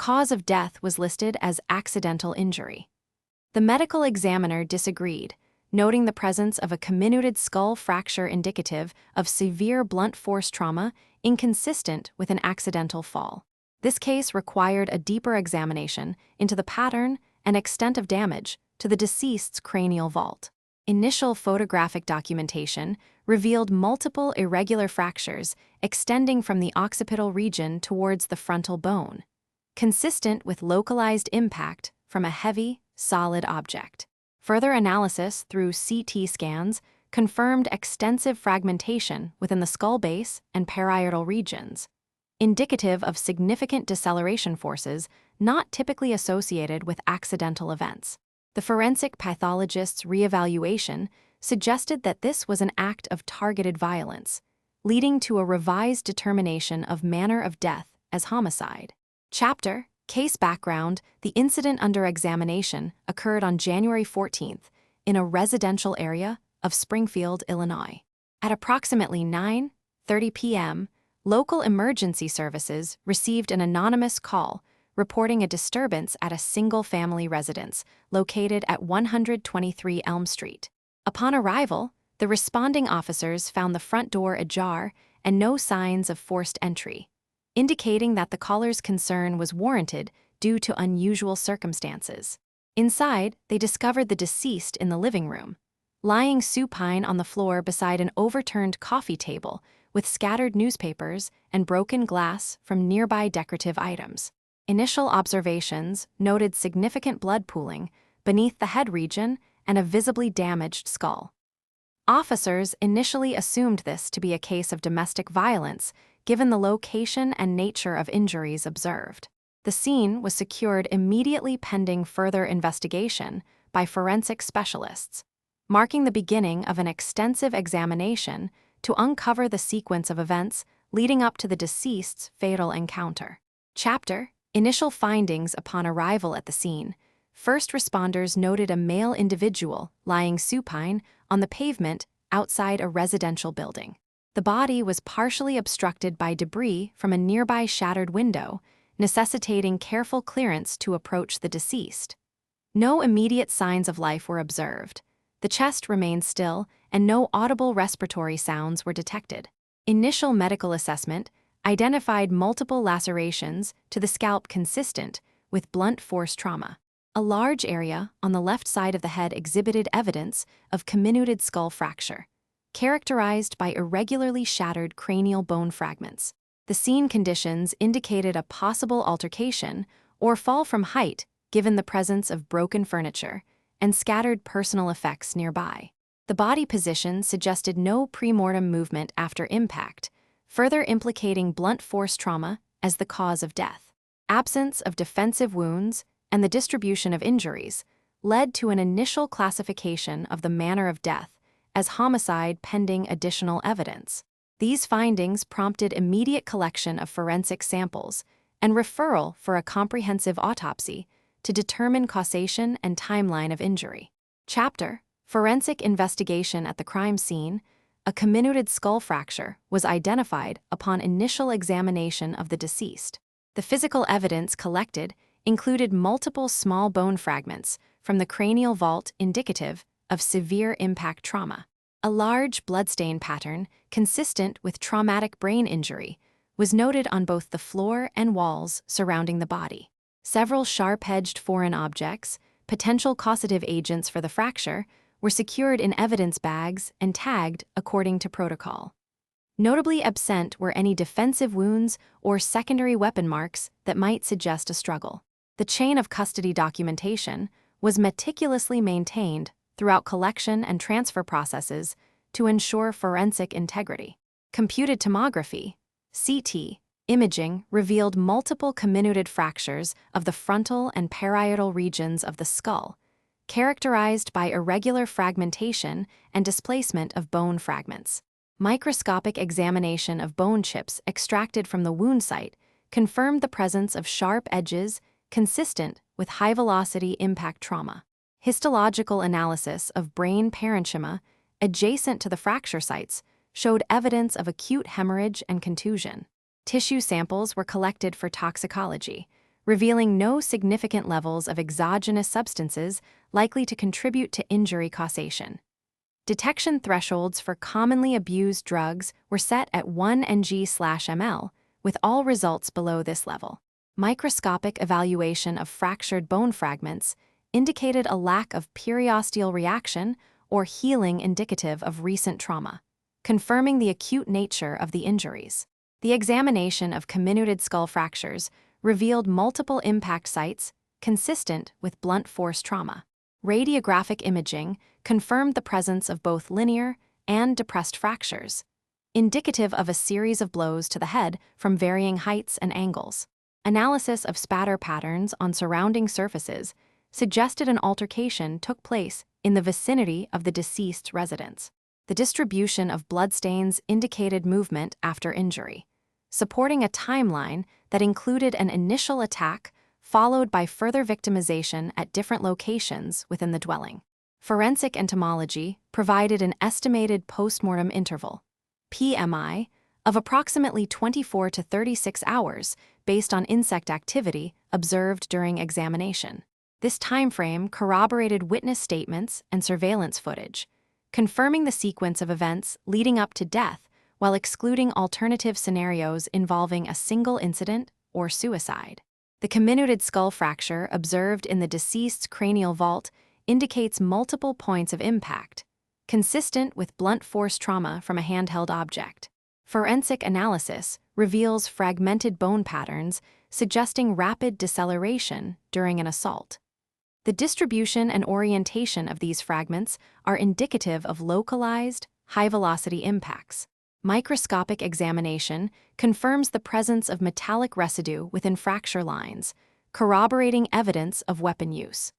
cause of death was listed as accidental injury. The medical examiner disagreed, noting the presence of a comminuted skull fracture indicative of severe blunt force trauma inconsistent with an accidental fall. This case required a deeper examination into the pattern and extent of damage to the deceased's cranial vault. Initial photographic documentation revealed multiple irregular fractures extending from the occipital region towards the frontal bone, consistent with localized impact from a heavy, solid object. Further analysis through CT scans confirmed extensive fragmentation within the skull base and parietal regions, indicative of significant deceleration forces not typically associated with accidental events. The forensic pathologist's reevaluation suggested that this was an act of targeted violence, leading to a revised determination of manner of death as homicide. Chapter: Case background. The incident under examination occurred on January 14th in a residential area of Springfield, Illinois. At approximately 9:30 p.m., local emergency services received an anonymous call reporting a disturbance at a single-family residence located at 123 Elm Street. Upon arrival, the responding officers found the front door ajar and no signs of forced entry, indicating that the caller's concern was warranted due to unusual circumstances. Inside, they discovered the deceased in the living room, lying supine on the floor beside an overturned coffee table with scattered newspapers and broken glass from nearby decorative items. Initial observations noted significant blood pooling beneath the head region and a visibly damaged skull. Officers initially assumed this to be a case of domestic violence, given the location and nature of injuries observed. The scene was secured immediately pending further investigation by forensic specialists, marking the beginning of an extensive examination to uncover the sequence of events leading up to the deceased's fatal encounter. Chapter: Initial findings upon arrival at the scene. First responders noted a male individual lying supine on the pavement outside a residential building. The body was partially obstructed by debris from a nearby shattered window, necessitating careful clearance to approach the deceased. No immediate signs of life were observed. The chest remained still, and no audible respiratory sounds were detected. Initial medical assessment identified multiple lacerations to the scalp consistent with blunt force trauma. A large area on the left side of the head exhibited evidence of comminuted skull fracture, characterized by irregularly shattered cranial bone fragments. The scene conditions indicated a possible altercation or fall from height given the presence of broken furniture and scattered personal effects nearby. The body position suggested no premortem movement after impact, further implicating blunt force trauma as the cause of death. Absence of defensive wounds and the distribution of injuries led to an initial classification of the manner of death as homicide pending additional evidence. These findings prompted immediate collection of forensic samples and referral for a comprehensive autopsy to determine causation and timeline of injury. Chapter: Forensic investigation at the crime scene. A comminuted skull fracture was identified upon initial examination of the deceased. The physical evidence collected included multiple small bone fragments from the cranial vault indicative of severe impact trauma. A large bloodstain pattern consistent with traumatic brain injury was noted on both the floor and walls surrounding the body. Several sharp-edged foreign objects, potential causative agents for the fracture, were secured in evidence bags and tagged according to protocol. Notably absent were any defensive wounds or secondary weapon marks that might suggest a struggle. The chain of custody documentation was meticulously maintained throughout collection and transfer processes to ensure forensic integrity. Computed tomography, CT, imaging revealed multiple comminuted fractures of the frontal and parietal regions of the skull, characterized by irregular fragmentation and displacement of bone fragments. Microscopic examination of bone chips extracted from the wound site confirmed the presence of sharp edges consistent with high-velocity impact trauma. Histological analysis of brain parenchyma adjacent to the fracture sites showed evidence of acute hemorrhage and contusion. Tissue samples were collected for toxicology, revealing no significant levels of exogenous substances likely to contribute to injury causation. Detection thresholds for commonly abused drugs were set at 1 ng/ml, with all results below this level. Microscopic evaluation of fractured bone fragments indicated a lack of periosteal reaction or healing indicative of recent trauma, confirming the acute nature of the injuries. The examination of comminuted skull fractures revealed multiple impact sites consistent with blunt force trauma. Radiographic imaging confirmed the presence of both linear and depressed fractures, indicative of a series of blows to the head from varying heights and angles. Analysis of spatter patterns on surrounding surfaces suggested an altercation took place in the vicinity of the deceased's residence. The distribution of bloodstains indicated movement after injury, supporting a timeline that included an initial attack followed by further victimization at different locations within the dwelling. Forensic entomology provided an estimated postmortem interval, PMI, of approximately 24 to 36 hours based on insect activity observed during examination. This timeframe corroborated witness statements and surveillance footage, confirming the sequence of events leading up to death while excluding alternative scenarios involving a single incident or suicide. The comminuted skull fracture observed in the deceased's cranial vault indicates multiple points of impact, consistent with blunt force trauma from a handheld object. Forensic analysis reveals fragmented bone patterns suggesting rapid deceleration during an assault. The distribution and orientation of these fragments are indicative of localized, high-velocity impacts. Microscopic examination confirms the presence of metallic residue within fracture lines, corroborating evidence of weapon use.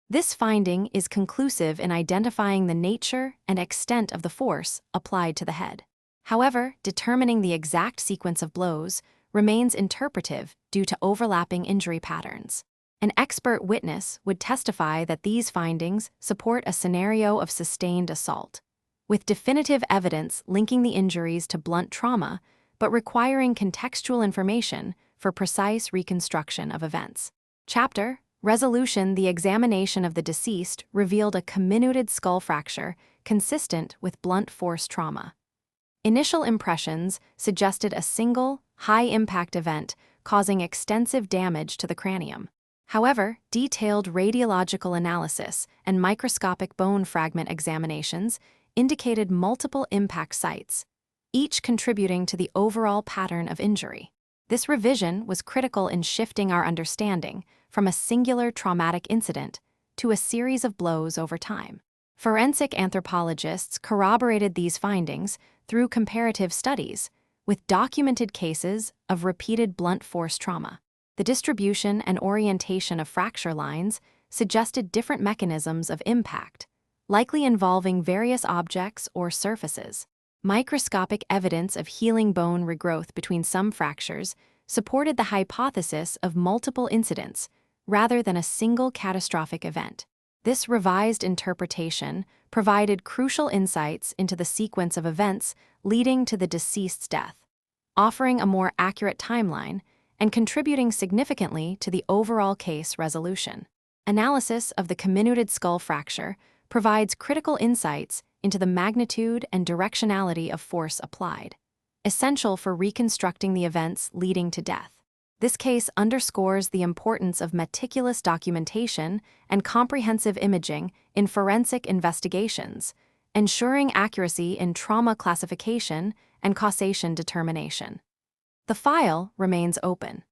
This finding is conclusive in identifying the nature and extent of the force applied to the head. However, determining the exact sequence of blows remains interpretive due to overlapping injury patterns. An expert witness would testify that these findings support a scenario of sustained assault, with definitive evidence linking the injuries to blunt trauma, but requiring contextual information for precise reconstruction of events. Chapter Resolution. The examination of the deceased revealed a comminuted skull fracture consistent with blunt force trauma. Initial impressions suggested a single, high-impact event causing extensive damage to the cranium. However, detailed radiological analysis and microscopic bone fragment examinations indicated multiple impact sites, each contributing to the overall pattern of injury. This revision was critical in shifting our understanding from a singular traumatic incident to a series of blows over time. Forensic anthropologists corroborated these findings through comparative studies, with documented cases of repeated blunt force trauma. The distribution and orientation of fracture lines suggested different mechanisms of impact, likely involving various objects or surfaces. Microscopic evidence of healing bone regrowth between some fractures supported the hypothesis of multiple incidents rather than a single catastrophic event. This revised interpretation provided crucial insights into the sequence of events leading to the deceased's death, offering a more accurate timeline and contributing significantly to the overall case resolution. Analysis of the comminuted skull fracture provides critical insights into the magnitude and directionality of force applied, essential for reconstructing the events leading to death. This case underscores the importance of meticulous documentation and comprehensive imaging in forensic investigations, ensuring accuracy in trauma classification and causation determination. The file remains open,